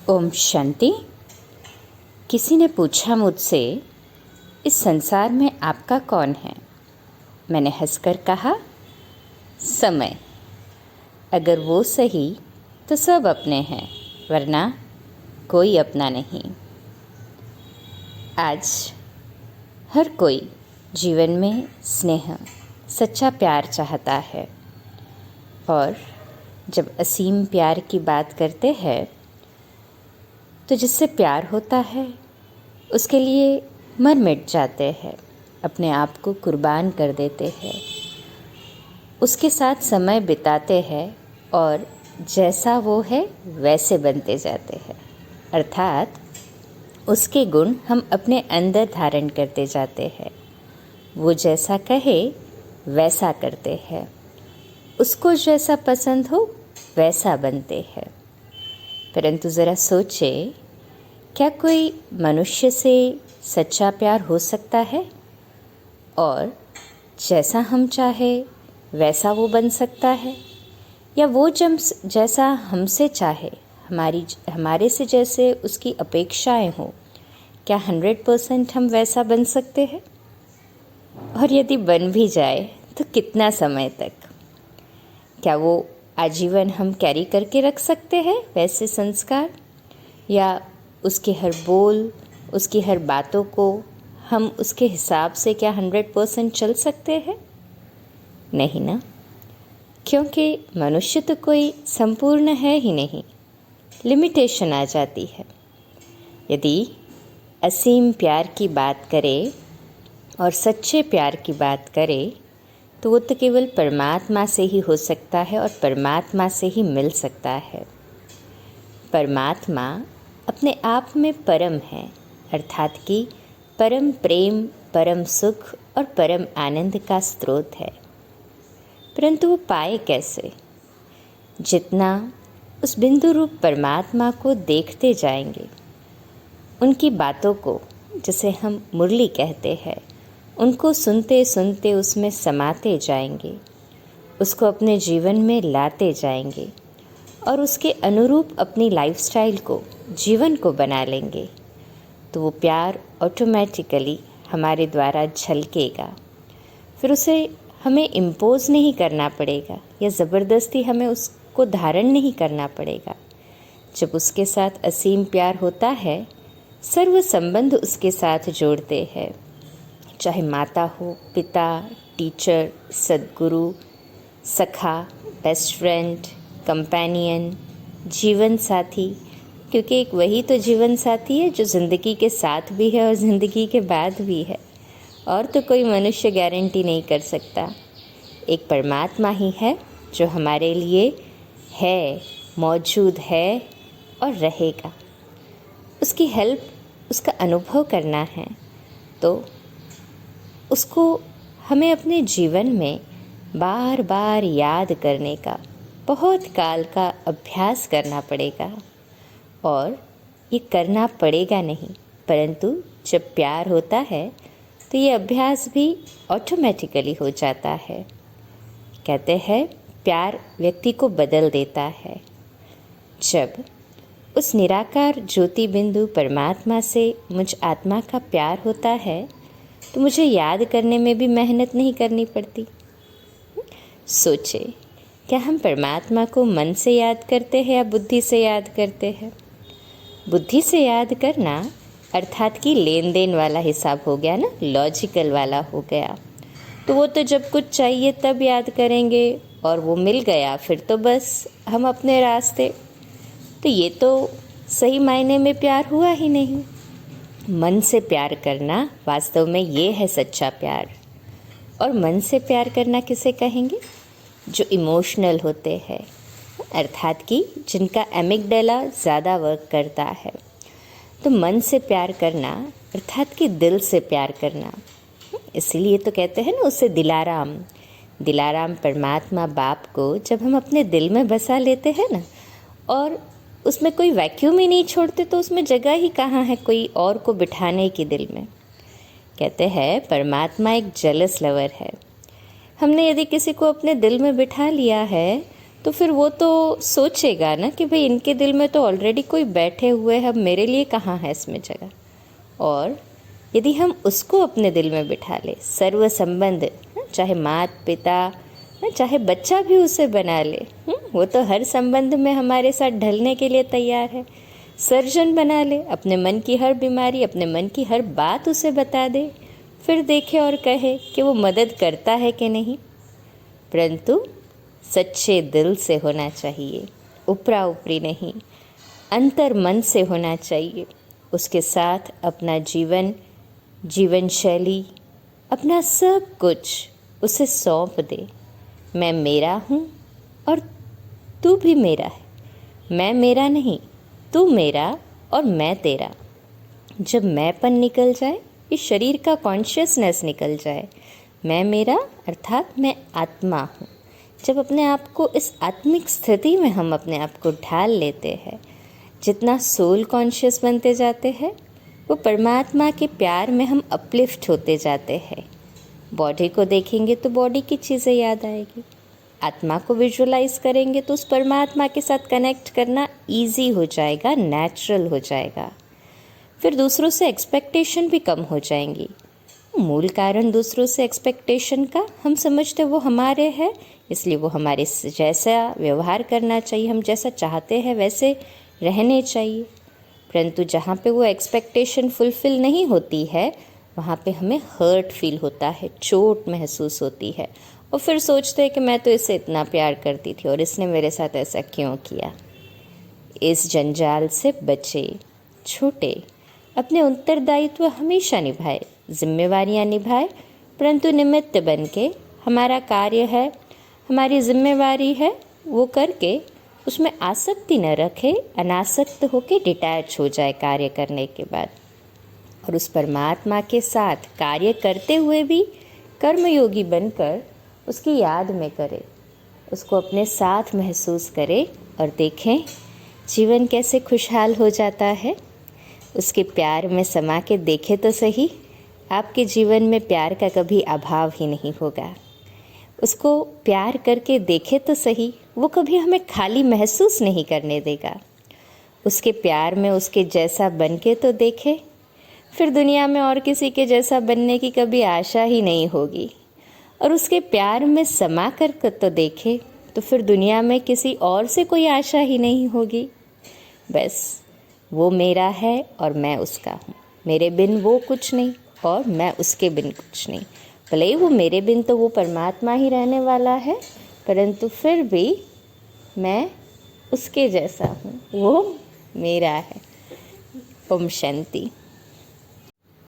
ओम शांति। किसी ने पूछा मुझसे, इस संसार में आपका कौन है? मैंने हंसकर कहा, समय। अगर वो सही तो सब अपने हैं, वरना कोई अपना नहीं। आज हर कोई जीवन में स्नेह, सच्चा प्यार चाहता है। और जब असीम प्यार की बात करते हैं तो जिससे प्यार होता है उसके लिए मर मिट जाते हैं, अपने आप को कुर्बान कर देते हैं, उसके साथ समय बिताते हैं और जैसा वो है वैसे बनते जाते हैं। अर्थात उसके गुण हम अपने अंदर धारण करते जाते हैं। वो जैसा कहे वैसा करते हैं, उसको जैसा पसंद हो वैसा बनते हैं। परंतु ज़रा सोचे, क्या कोई मनुष्य से सच्चा प्यार हो सकता है और जैसा हम चाहे वैसा वो बन सकता है? या वो जैसा हमसे चाहे, हमारे से जैसे उसकी अपेक्षाएं हो, क्या 100% हम वैसा बन सकते हैं? और यदि बन भी जाए तो कितना समय तक? क्या वो आजीवन हम कैरी करके रख सकते हैं वैसे संस्कार? या उसके हर बोल, उसकी हर बातों को हम उसके हिसाब से क्या 100% चल सकते हैं? नहीं ना, क्योंकि मनुष्य तो कोई संपूर्ण है ही नहीं, लिमिटेशन आ जाती है। यदि असीम प्यार की बात करें और सच्चे प्यार की बात करें तो वो तो केवल परमात्मा से ही हो सकता है और परमात्मा से ही मिल सकता है। परमात्मा अपने आप में परम है, अर्थात कि परम प्रेम, परम सुख और परम आनंद का स्रोत है। परंतु वो पाए कैसे? जितना उस बिंदु रूप परमात्मा को देखते जाएंगे, उनकी बातों को, जिसे हम मुरली कहते हैं, उनको सुनते सुनते उसमें समाते जाएंगे, उसको अपने जीवन में लाते जाएंगे और उसके अनुरूप अपनी लाइफस्टाइल को, जीवन को बना लेंगे, तो वो प्यार ऑटोमेटिकली हमारे द्वारा झलकेगा। फिर उसे हमें इम्पोज नहीं करना पड़ेगा या ज़बरदस्ती हमें उसको धारण नहीं करना पड़ेगा। जब उसके साथ असीम प्यार होता है, सर्व संबंध उसके साथ जोड़ते हैं, चाहे माता हो, पिता, टीचर, सद्गुरु, सखा, बेस्ट फ्रेंड, कंपेनियन, जीवन साथी, क्योंकि एक वही तो जीवन साथी है जो ज़िंदगी के साथ भी है और ज़िंदगी के बाद भी है, और तो कोई मनुष्य गारंटी नहीं कर सकता। एक परमात्मा ही है जो हमारे लिए है, मौजूद है और रहेगा। उसकी हेल्प, उसका अनुभव करना है तो उसको हमें अपने जीवन में बार बार याद करने का बहुत काल का अभ्यास करना पड़ेगा। और ये करना पड़ेगा नहीं, परंतु जब प्यार होता है तो ये अभ्यास भी ऑटोमेटिकली हो जाता है। कहते हैं प्यार व्यक्ति को बदल देता है। जब उस निराकार ज्योति बिंदु परमात्मा से मुझ आत्मा का प्यार होता है तो मुझे याद करने में भी मेहनत नहीं करनी पड़ती। सोचे, क्या हम परमात्मा को मन से याद करते हैं या बुद्धि से याद करते हैं? बुद्धि से याद करना अर्थात कि लेन देन वाला हिसाब हो गया ना, लॉजिकल वाला हो गया। तो वो तो जब कुछ चाहिए तब याद करेंगे और वो मिल गया फिर तो बस हम अपने रास्ते। तो ये तो सही मायने में प्यार हुआ ही नहीं। मन से प्यार करना वास्तव में ये है सच्चा प्यार। और मन से प्यार करना किसे कहेंगे? जो इमोशनल होते हैं, अर्थात कि जिनका एमिगडाला ज़्यादा वर्क करता है। तो मन से प्यार करना अर्थात कि दिल से प्यार करना। इसीलिए तो कहते हैं ना उसे दिलाराम। दिलाराम परमात्मा बाप को जब हम अपने दिल में बसा लेते हैं ना, और उसमें कोई वैक्यूम ही नहीं छोड़ते, तो उसमें जगह ही कहाँ है कोई और को बिठाने की दिल में। कहते हैं परमात्मा एक जेलस लवर है। हमने यदि किसी को अपने दिल में बिठा लिया है तो फिर वो तो सोचेगा ना कि भाई इनके दिल में तो ऑलरेडी कोई बैठे हुए हैं, अब मेरे लिए कहाँ है इसमें जगह। और यदि हम उसको अपने दिल में बिठा ले, सर्व संबंध, चाहे माता पिता, चाहे बच्चा भी उसे बना ले, वो तो हर संबंध में हमारे साथ ढलने के लिए तैयार है। सर्जन बना ले, अपने मन की हर बीमारी, अपने मन की हर बात उसे बता दे, फिर देखे और कहे कि वो मदद करता है कि नहीं। परंतु सच्चे दिल से होना चाहिए, ऊपरा ऊपरी नहीं, अंतर मन से होना चाहिए। उसके साथ अपना जीवन शैली, अपना सब कुछ उसे सौंप दे। मैं मेरा हूँ और तू भी मेरा है। मैं मेरा नहीं, तू मेरा और मैं तेरा। जब मैंपन निकल जाए, इस शरीर का कॉन्शियसनेस निकल जाए, मैं मेरा अर्थात मैं आत्मा हूँ। जब अपने आप को इस आत्मिक स्थिति में हम अपने आप को ढाल लेते हैं, जितना सोल कॉन्शियस बनते जाते हैं, वो परमात्मा के प्यार में हम अपलिफ्ट होते जाते हैं। बॉडी को देखेंगे तो बॉडी की चीज़ें याद आएगी, आत्मा को विजुअलाइज करेंगे तो उस परमात्मा के साथ कनेक्ट करना इजी हो जाएगा, नेचुरल हो जाएगा। फिर दूसरों से एक्सपेक्टेशन भी कम हो जाएंगी। मूल कारण दूसरों से एक्सपेक्टेशन का हम समझते वो हमारे हैं, इसलिए वो हमारे जैसा व्यवहार करना चाहिए, हम जैसा चाहते हैं वैसे रहने चाहिए। परंतु जहाँ पे वो एक्सपेक्टेशन फुलफ़िल नहीं होती है, वहाँ पे हमें हर्ट फील होता है, चोट महसूस होती है, और फिर सोचते हैं कि मैं तो इसे इतना प्यार करती थी और इसने मेरे साथ ऐसा क्यों किया। इस जंजाल से बचे, छूटे, अपने उत्तरदायित्व हमेशा निभाए, जिम्मेवारियाँ निभाए, परंतु निमित्त बन के हमारा कार्य है, हमारी जिम्मेवारी है, वो करके उसमें आसक्ति न रखे, अनासक्त होके डिटैच हो जाए कार्य करने के बाद। और उस परमात्मा के साथ कार्य करते हुए भी कर्मयोगी बनकर उसकी याद में करे, उसको अपने साथ महसूस करे और देखें जीवन कैसे खुशहाल हो जाता है। उसके प्यार में समा के देखे तो सही, आपके जीवन में प्यार का कभी अभाव ही नहीं होगा। उसको प्यार करके देखे तो सही, वो कभी हमें खाली महसूस नहीं करने देगा। उसके प्यार में उसके जैसा बन के तो देखे, फिर दुनिया में और किसी के जैसा बनने की कभी आशा ही नहीं होगी। और उसके प्यार में समा कर तो देखे, तो फिर दुनिया में किसी और से कोई आशा ही नहीं होगी। बस वो मेरा है और मैं उसका हूँ, मेरे बिन वो कुछ नहीं और मैं उसके बिन कुछ नहीं। भले ही वो मेरे बिन तो वो परमात्मा ही रहने वाला है, परंतु फिर भी मैं उसके जैसा हूँ, वो मेरा है। ओम शांति।